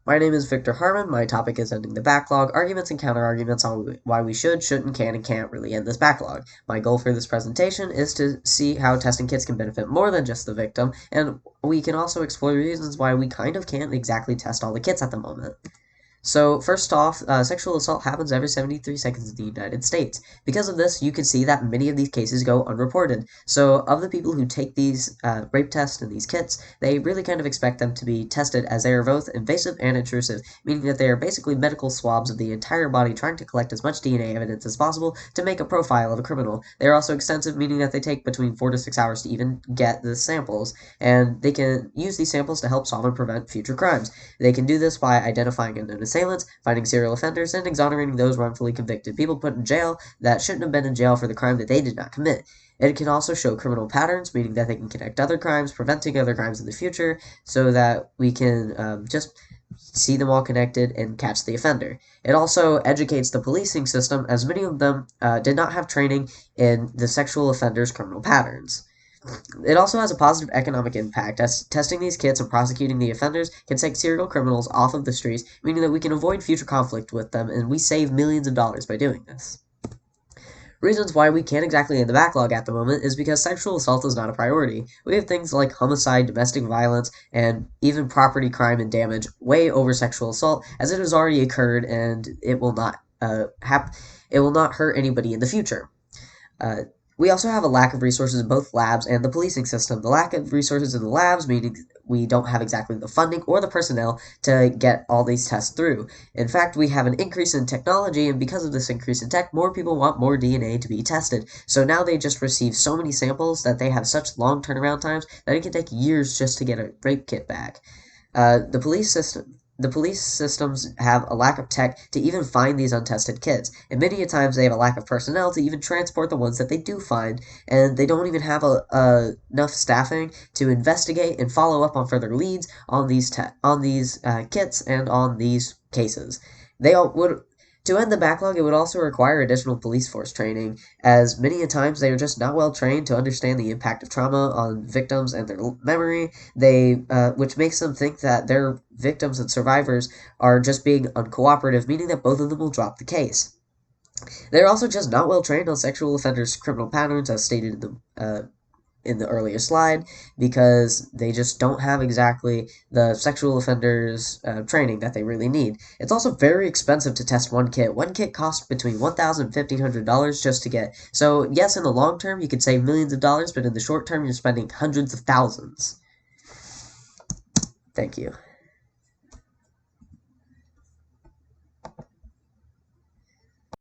My name is Victor Harmon. My topic is ending the backlog, arguments and counter-arguments on why we should, shouldn't, can, and can't really end this backlog. My goal for this presentation is to see how testing kits can benefit more than just the victim, and we can also explore reasons why we kind of can't exactly test all the kits at the moment. So, first off, sexual assault happens every 73 seconds in the United States. Because of this, you can see that many of these cases go unreported. So, of the people who take these rape tests and these kits, they really kind of expect them to be tested as they are both invasive and intrusive, meaning that they are basically medical swabs of the entire body trying to collect as much DNA evidence as possible to make a profile of a criminal. They are also extensive, meaning that they take between 4 to 6 hours to even get the samples, and they can use these samples to help solve and prevent future crimes. They can do this by identifying and assailants, finding serial offenders, and exonerating those wrongfully convicted, people put in jail that shouldn't have been in jail for the crime that they did not commit. It can also show criminal patterns, meaning that they can connect other crimes, preventing other crimes in the future, so that we can just see them all connected and catch the offender. It also educates the policing system, as many of them did not have training in the sexual offenders' criminal patterns. It also has a positive economic impact, as testing these kits and prosecuting the offenders can take serial criminals off of the streets, meaning that we can avoid future conflict with them, and we save millions of dollars by doing this. Reasons why we can't exactly end the backlog at the moment is because sexual assault is not a priority. We have things like homicide, domestic violence, and even property crime and damage way over sexual assault, as it has already occurred and it will not hurt anybody in the future. We also have a lack of resources in both labs and the policing system. The lack of resources in the labs meaning we don't have exactly the funding or the personnel to get all these tests through. In fact, we have an increase in technology, and because of this increase in tech, more people want more DNA to be tested. So now they just receive so many samples that they have such long turnaround times that it can take years just to get a rape kit back. The police systems have a lack of tech to even find these untested kits, and many a times they have a lack of personnel to even transport the ones that they do find, and they don't even have enough staffing to investigate and follow up on further leads on these kits and on these cases. They all would To end the backlog, it would also require additional police force training, as many a times they are just not well trained to understand the impact of trauma on victims and their memory. Which makes them think that their victims and survivors are just being uncooperative, meaning that both of them will drop the case. They're also just not well trained on sexual offenders' criminal patterns, as stated in the earlier slide, because they just don't have exactly the sexual offenders training that they really need. It's also very expensive to test one kit. One kit costs between $1,000 and $1,500 just to get. So yes, in the long term you could save millions of dollars, but in the short term you're spending hundreds of thousands. Thank you.